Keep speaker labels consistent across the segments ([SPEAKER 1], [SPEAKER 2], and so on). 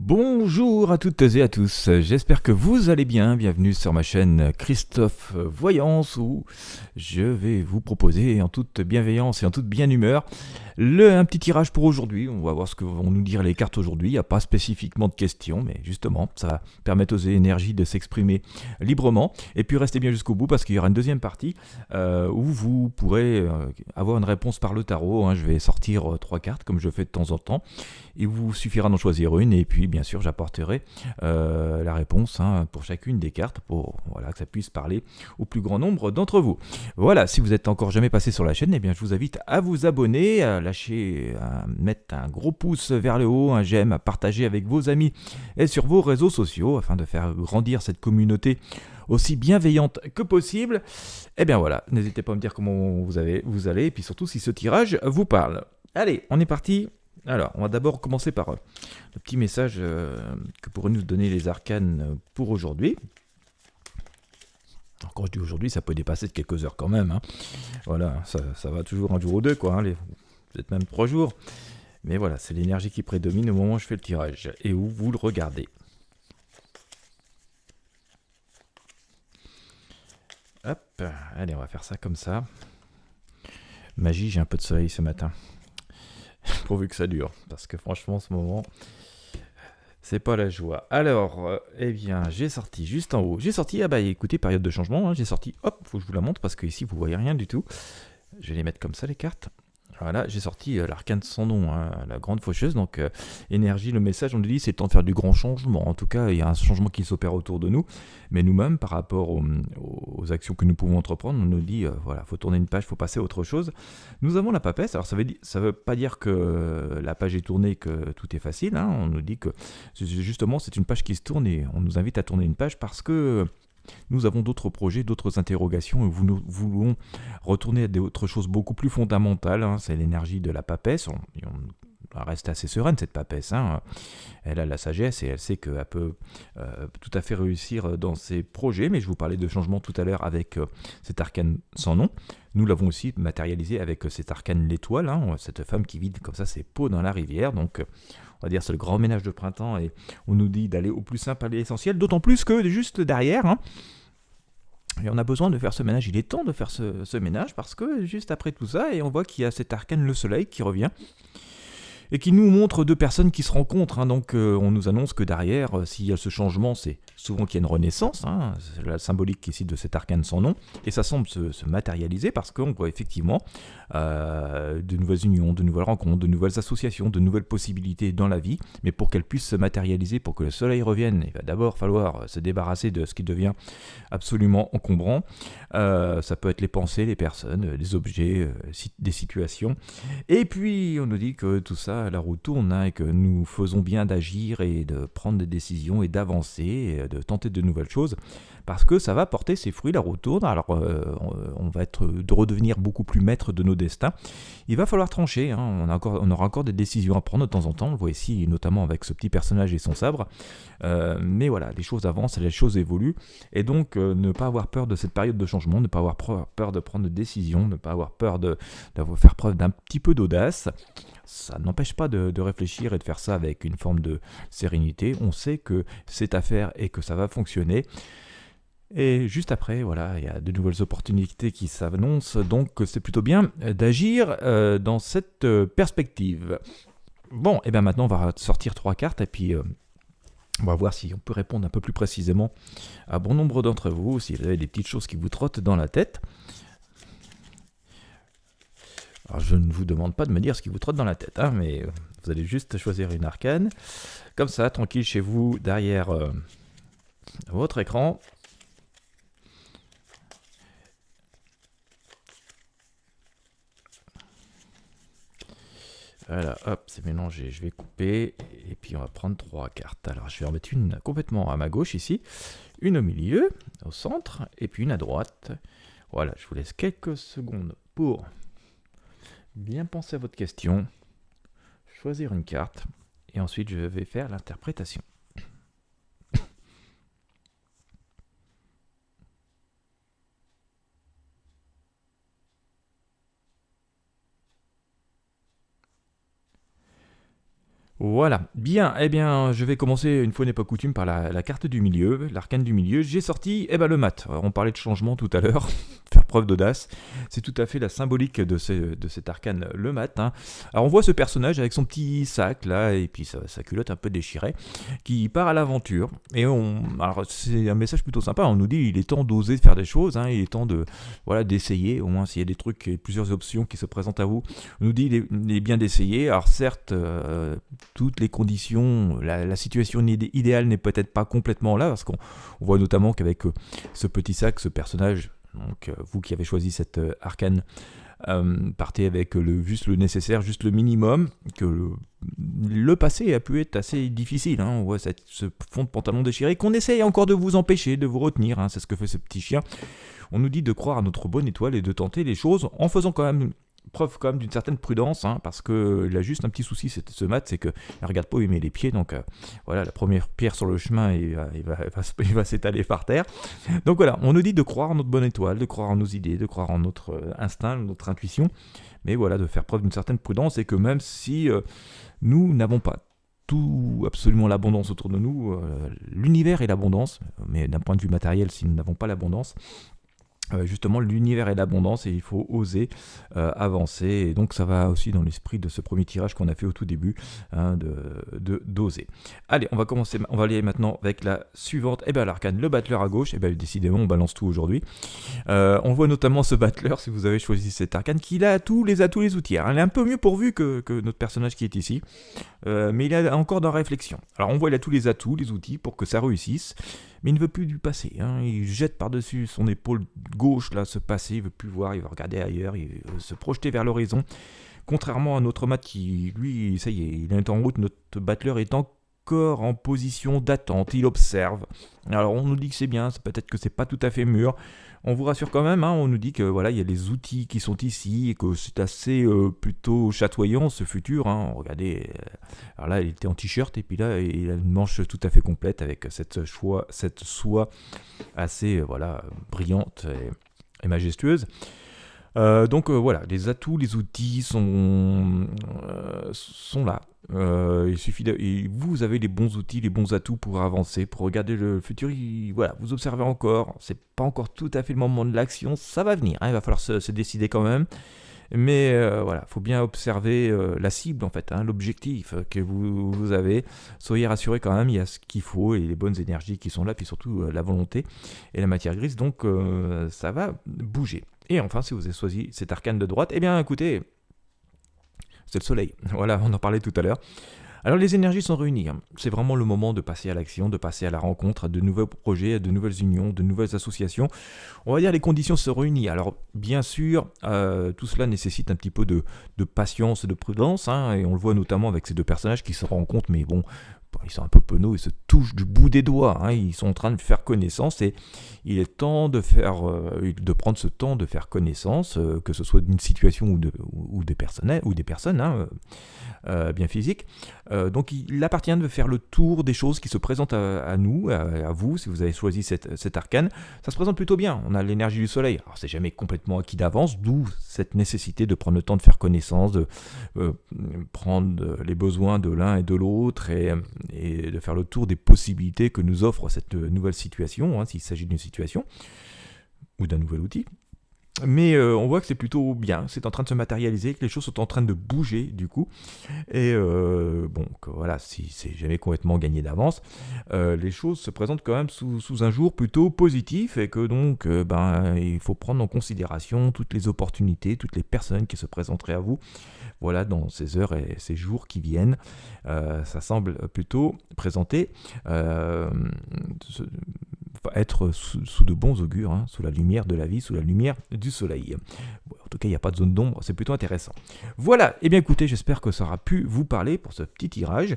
[SPEAKER 1] Bonjour à toutes et à tous, j'espère que vous allez bien, bienvenue sur ma chaîne Christophe Voyance où je vais vous proposer en toute bienveillance et en toute bien humeur un petit tirage pour aujourd'hui. On va voir ce que vont nous dire les cartes aujourd'hui, il n'y a pas spécifiquement de questions, mais justement ça va permettre aux énergies de s'exprimer librement. Et puis restez bien jusqu'au bout parce qu'il y aura une deuxième partie où vous pourrez avoir une réponse par le tarot, hein. Je vais sortir 3 cartes comme je fais de temps en temps. Il vous suffira d'en choisir une et puis bien sûr j'apporterai la réponse, hein, pour chacune des cartes pour que ça puisse parler au plus grand nombre d'entre vous. Voilà, si vous n'êtes encore jamais passé sur la chaîne, eh bien je vous invite à vous abonner, à lâcher, à mettre un gros pouce vers le haut, un j'aime, à partager avec vos amis et sur vos réseaux sociaux afin de faire grandir cette communauté aussi bienveillante que possible. Et bien voilà, n'hésitez pas à me dire comment vous allez et puis surtout si ce tirage vous parle. Allez, on est parti. Alors, on va d'abord commencer par le petit message que pourraient nous donner les arcanes pour aujourd'hui. Alors, quand je dis aujourd'hui, ça peut dépasser de quelques heures quand même, hein. Voilà, ça va toujours un jour ou deux, quoi, hein, peut-être même 3 jours. Mais voilà, c'est l'énergie qui prédomine au moment où je fais le tirage et où vous le regardez. Hop, allez, on va faire ça comme ça. Magie, j'ai un peu de soleil ce matin. Pourvu que ça dure, parce que franchement, en ce moment, c'est pas la joie. Alors, eh bien, j'ai sorti juste en haut. J'ai sorti, écoutez, période de changement, hein, j'ai sorti, hop, faut que je vous la montre, parce que ici, vous voyez rien du tout. Je vais les mettre comme ça, les cartes. Voilà, j'ai sorti l'arcane sans nom, hein, la grande faucheuse. Donc, énergie, le message, on nous dit, c'est le temps de faire du grand changement. En tout cas, il y a un changement qui s'opère autour de nous. Mais nous-mêmes, par rapport aux actions que nous pouvons entreprendre, on nous dit, voilà, faut tourner une page, faut passer à autre chose. Nous avons la papesse. Alors, ça veut pas dire que la page est tournée, que tout est facile, hein. On nous dit que, justement, c'est une page qui se tourne et on nous invite à tourner une page parce que nous avons d'autres projets, d'autres interrogations et nous voulons retourner à d'autres choses beaucoup plus fondamentales, hein. C'est l'énergie de la papesse. On reste assez sereine, cette papesse, hein. Elle a la sagesse et elle sait qu'elle peut tout à fait réussir dans ses projets. Mais je vous parlais de changement tout à l'heure avec cet arcane sans nom. Nous l'avons aussi matérialisé avec cet arcane l'étoile, hein, cette femme qui vide comme ça ses pots dans la rivière. Donc on va dire c'est le grand ménage de printemps et on nous dit d'aller au plus simple, à l'essentiel, d'autant plus que juste derrière, hein, et on a besoin de faire ce ménage, il est temps de faire ce ménage parce que juste après tout ça, et on voit qu'il y a cet arcane le soleil qui revient et qui nous montre 2 personnes qui se rencontrent, hein. Donc on nous annonce que derrière, s'il y a ce changement, c'est souvent qu'il y a une renaissance, hein. C'est la symbolique ici de cet arcane sans nom, et ça semble se matérialiser parce qu'on voit effectivement de nouvelles unions, de nouvelles rencontres, de nouvelles associations, de nouvelles possibilités dans la vie. Mais pour qu'elles puissent se matérialiser, pour que le soleil revienne, il va d'abord falloir se débarrasser de ce qui devient absolument encombrant. Ça peut être les pensées, les personnes, les objets, des situations. Et puis on nous dit que tout ça, la roue tourne, hein, et que nous faisons bien d'agir et de prendre des décisions et d'avancer, et de tenter de nouvelles choses, parce que ça va porter ses fruits, la roue tourne. Alors on va de redevenir beaucoup plus maître de nos destins. Il va falloir trancher, hein. On aura encore des décisions à prendre de temps en temps, on le voit ici notamment avec ce petit personnage et son sabre. Mais voilà, les choses avancent, les choses évoluent, et donc ne pas avoir peur de cette période de changement, ne pas avoir peur de prendre des décisions, ne pas avoir peur de faire preuve d'un petit peu d'audace. Ça n'empêche pas de réfléchir et de faire ça avec une forme de sérénité. On sait que c'est à faire et que ça va fonctionner. Et juste après, voilà, il y a de nouvelles opportunités qui s'annoncent, donc c'est plutôt bien d'agir dans cette perspective. Bon, et bien maintenant on va sortir 3 cartes et puis on va voir si on peut répondre un peu plus précisément à bon nombre d'entre vous, si vous avez des petites choses qui vous trottent dans la tête. Alors je ne vous demande pas de me dire ce qui vous trotte dans la tête, hein, mais vous allez juste choisir une arcane, comme ça, tranquille chez vous, derrière votre écran. Voilà, hop, c'est mélangé, je vais couper, et puis on va prendre 3 cartes. Alors je vais en mettre une complètement à ma gauche ici, une au milieu, au centre, et puis une à droite. Voilà, je vous laisse quelques secondes pour bien penser à votre question, choisir une carte, et ensuite je vais faire l'interprétation. Voilà, bien, eh bien, je vais commencer une fois n'est pas coutume par la carte du milieu, l'arcane du milieu. J'ai sorti le mat. Alors, on parlait de changement tout à l'heure, faire preuve d'audace. C'est tout à fait la symbolique de cet arcane, le mat, hein. Alors on voit ce personnage avec son petit sac là, et puis sa culotte un peu déchirée, qui part à l'aventure. Alors c'est un message plutôt sympa, on nous dit il est temps d'oser faire des choses, hein, il est temps d'essayer, au moins s'il y a des trucs et plusieurs options qui se présentent à vous. On nous dit il est bien d'essayer. Alors certes, toutes les conditions, la situation idéale n'est peut-être pas complètement là, parce qu'on voit notamment qu'avec ce petit sac, ce personnage, donc vous qui avez choisi cette arcane, partez avec juste le nécessaire, juste le minimum, que le passé a pu être assez difficile, hein. On voit ce fond de pantalon déchiré qu'on essaye encore de vous empêcher, de vous retenir, hein. C'est ce que fait ce petit chien. On nous dit de croire à notre bonne étoile et de tenter les choses en faisant quand même preuve quand même d'une certaine prudence, hein, parce qu'il a juste un petit souci, ce mat, c'est qu'il ne regarde pas où il met les pieds, donc voilà, la première pierre sur le chemin, il va s'étaler par terre. Donc voilà, on nous dit de croire en notre bonne étoile, de croire en nos idées, de croire en notre instinct, notre intuition, mais voilà, de faire preuve d'une certaine prudence, et que même si nous n'avons pas tout, absolument l'abondance autour de nous, l'univers est l'abondance, mais d'un point de vue matériel, si nous n'avons pas l'abondance, justement l'univers est l'abondance et il faut oser avancer, et donc ça va aussi dans l'esprit de ce premier tirage qu'on a fait au tout début, hein, d'oser. Allez, on va aller maintenant avec la suivante, l'arcane, le battleur à gauche. Décidément on balance tout aujourd'hui. On voit notamment ce battleur, si vous avez choisi cet arcane, qui a tous les atouts, les outils. Alors, il est un peu mieux pourvu que notre personnage qui est ici, mais il a encore dans la réflexion. Alors on voit il a tous les atouts, les outils pour que ça réussisse, mais il ne veut plus du passé, hein. Il jette par-dessus son épaule gauche là, ce passé, il veut plus voir, il veut regarder ailleurs, il veut se projeter vers l'horizon. Contrairement à notre mat qui, lui, ça y est, il est en route, notre battleur est encore en position d'attente, il observe. Alors on nous dit que c'est bien, peut-être que c'est pas tout à fait mûr. On vous rassure quand même, hein, on nous dit que voilà, il y a les outils qui sont ici et que c'est assez plutôt chatoyant ce futur, hein. Regardez, alors là il était en t-shirt et puis là il a une manche tout à fait complète avec cette soie assez brillante et majestueuse. Voilà, les atouts, les outils sont là. Il suffit vous avez les bons outils, les bons atouts pour avancer, pour regarder le futur. Voilà, vous observez encore, c'est pas encore tout à fait le moment de l'action, ça va venir, hein, il va falloir se décider quand même. Mais voilà, faut bien observer la cible en fait, hein, l'objectif que vous avez. Soyez rassurés quand même, il y a ce qu'il faut et les bonnes énergies qui sont là, puis surtout la volonté et la matière grise, donc ça va bouger. Et enfin, si vous avez choisi cet arcane de droite, écoutez, c'est le soleil. Voilà, on en parlait tout à l'heure. Alors les énergies sont réunies, hein. C'est vraiment le moment de passer à l'action, de passer à la rencontre, à de nouveaux projets, à de nouvelles unions, de nouvelles associations. On va dire les conditions se réunissent. Alors bien sûr, tout cela nécessite un petit peu de patience et de prudence, hein, et on le voit notamment avec ces deux personnages qui se rencontrent, mais bon, ils sont un peu penauds, ils se touchent du bout des doigts, hein, ils sont en train de faire connaissance, et il est temps de prendre ce temps de faire connaissance, que ce soit d'une situation ou des personnes, hein, bien physiques. Donc il appartient de faire le tour des choses qui se présentent à nous, à vous, si vous avez choisi cet arcane. Ça se présente plutôt bien, on a l'énergie du soleil. Alors c'est jamais complètement acquis d'avance, d'où cette nécessité de prendre le temps de faire connaissance, de prendre les besoins de l'un et de l'autre, et de faire le tour des possibilités que nous offre cette nouvelle situation, hein, s'il s'agit d'une situation ou d'un nouvel outil. Mais on voit que c'est plutôt bien, c'est en train de se matérialiser, que les choses sont en train de bouger du coup. Et voilà, si c'est jamais complètement gagné d'avance, les choses se présentent quand même sous un jour plutôt positif, et que donc il faut prendre en considération toutes les opportunités, toutes les personnes qui se présenteraient à vous. Voilà, dans ces heures et ces jours qui viennent, ça semble plutôt présenter être sous de bons augures, hein, sous la lumière de la vie, sous la lumière du soleil. En tout cas, il n'y a pas de zone d'ombre, c'est plutôt intéressant. Voilà, écoutez, j'espère que ça aura pu vous parler pour ce petit tirage.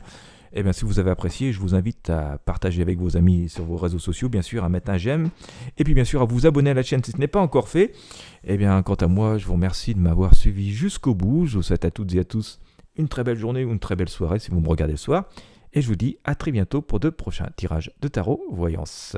[SPEAKER 1] Si vous avez apprécié, je vous invite à partager avec vos amis sur vos réseaux sociaux, bien sûr, à mettre un j'aime, et puis bien sûr à vous abonner à la chaîne si ce n'est pas encore fait. Quant à moi, je vous remercie de m'avoir suivi jusqu'au bout. Je vous souhaite à toutes et à tous une très belle journée ou une très belle soirée si vous me regardez le soir. Et je vous dis à très bientôt pour de prochains tirages de tarot voyance.